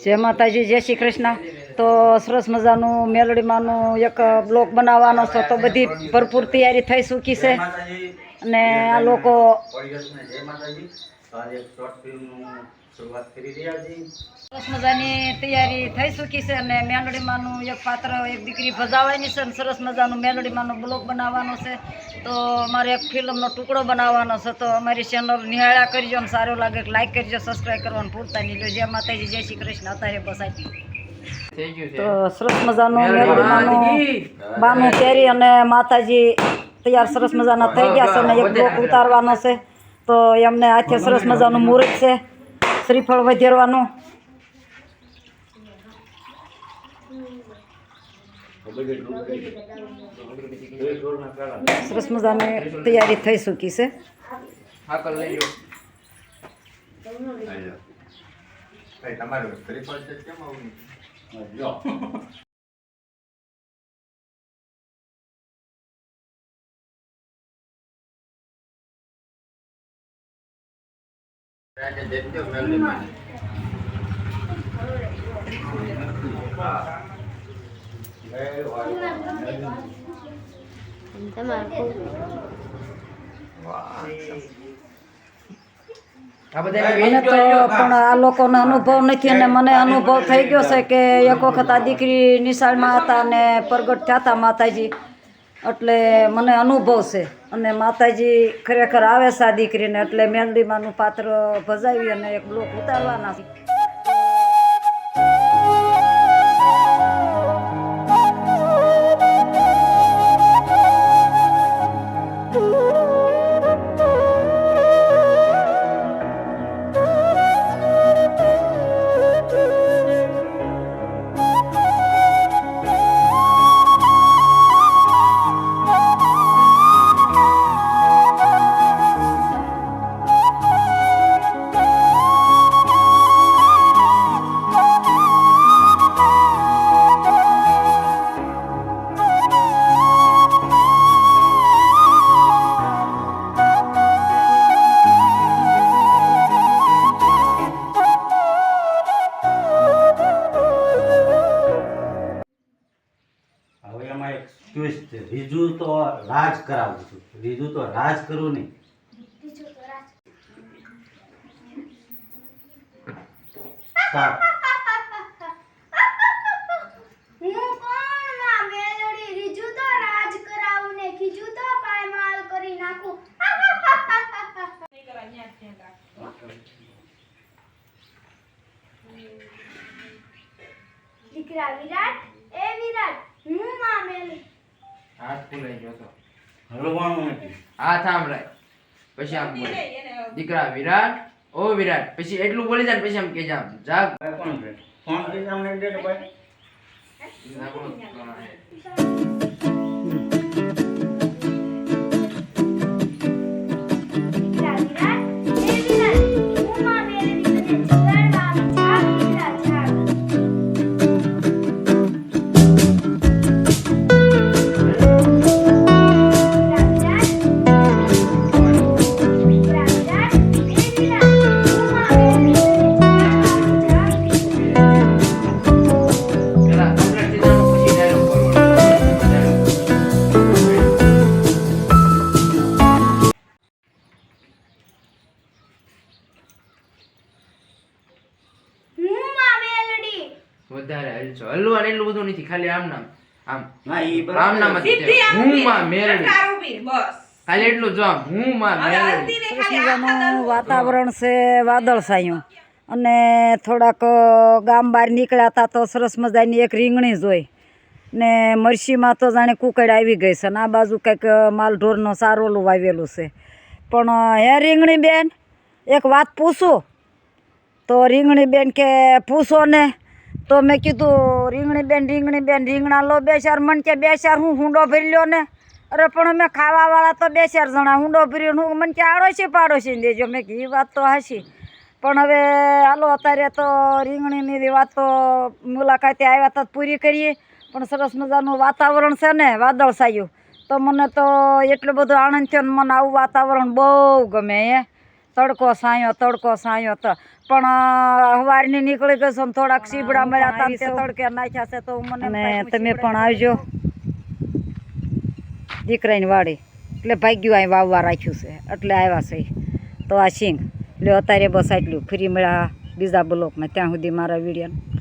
જય માતાજી, જય શ્રી કૃષ્ણ। તો સરસ મજાનું મેલડીમાંનું એક બ્લોક બનાવવાનો છે, તો બધી ભરપૂર તૈયારી થઈ ચૂકી છે અને આ લોકો સરસ મજાની તૈયારી થઈ ચૂકી છે અને મેલડીમાંનું એક પાત્ર એક દીકરી ભજાવવાની છે અને સરસ મજાનું મેલડીમાંનો બ્લોક બનાવવાનો છે। તો અમારે એક ફિલ્મનો ટુકડો બનાવવાનો છે, તો અમારી ચેનલ નિહાળ્યા કરજો અને સારું લાગે લાઈક કરજો, સબસ્ક્રાઈબ કરવાનું ભૂલતા નહીં। જય માતાજી, જય શ્રી કૃષ્ણ। અત્યારે બસ તો સરસ મજાનું મેલડીમાંનું બાનું પહેરી અને માતાજી તૈયાર સરસ મજાના થઈ ગયા છે અને એક બ્લોક ઉતારવાનો છે, તો એમને હાથે સરસ મજાનું મુહૂર્ત છે, શ્રીફળ વધેરવાનું। સરસ મજાની તૈયારી થઈ ચૂકી છે। મને તો પણ આ લોકોનો અનુભવ નથી અને મને અનુભવ થઈ ગયો છે કે એક વખત આ દીકરી નિશાળમાં હતા અને પ્રગટ થયા હતા માતાજી, એટલે મને અનુભવ છે અને માતાજી ખરેખર આવે છે આ દીકરીને, એટલે મેલડીમાંનું પાત્ર ભજાવી અને એક બ્લોક ઉતારવાના છે। રીજુ તો રાજ કરાવું છું, રીજુ તો રાજ કરું નહીં। દીકરા વિરાટ, એ વિરાટ, હું માં મેલી। હાથ ખુલાઈ ગયો તો હલવાનું નથી, હાથ આમ રાખ, પછી આમ બોલ, દીકરા વિરાટ, ઓ વિરાટ, પછી એટલું બોલી જાય પછી આમ કે જામ જાગ કોણ છે ફોન કરી અમને ડેટ ભાઈ વધારે હલશો, હલવાનું એટલું બધું નથી, ખાલી આમ નામ આમ ના ઈ આમ નામ જ તે હું માં મેલડી, ખાલી એટલું જો આમ હું માં મેલડી। સરસ મજાનું વાતાવરણ છે, વાદળછાયું, અને થોડાક ગામ બહાર નીકળ્યા હતા તો સરસ મજાની એક રીંગણી જોઈ ને મરસીમાં તો જાણે કુકડ આવી ગઈ છે, અને આ બાજુ કંઈક માલઢોરનો સારોલું વાવેલું છે। પણ હે રીંગણી બેન, એક વાત પૂછું? તો રીંગણી બેન કે પૂછો ને। તો મેં કીધું રીંગણી બેન રીંગણા લો બે ચાર, મન કે બે ચાર હું હુંડો ભરી લ્યો ને। અરે પણ અમે ખાવાવાળા તો બે ચાર જણા, હુંડો ભર્યો હું મને કે આડોશી પાડોશી દેજો। મેં કીધી વાત તો હાશી, પણ હવે હાલો અત્યારે તો રીંગણીની વાત તો મુલાકાતે આવ્યા તો પૂરી કરીએ। પણ સરસ મજાનું વાતાવરણ છે ને વાદળછાયું, તો મને તો એટલો બધો આનંદ થયો ને મને આવું વાતાવરણ બહુ ગમે। તડકો સાયો તો પણ હવારની નીકળી ગઈ છું ને થોડાક સીબડા મળ્યા હતા ને તે તડકે નાખ્યા છે તો મને અને તમે પણ આવજો દીકરાની વાડી એટલે ભાગ્યું અહીં વાવવા રાખ્યું છે એટલે આવ્યા છે તો આ સિંગ એટલે અત્યારે બસ આટલું ફ્રી મળ્યા બીજા બ્લોકમાં ત્યાં સુધી મારા વિડીયો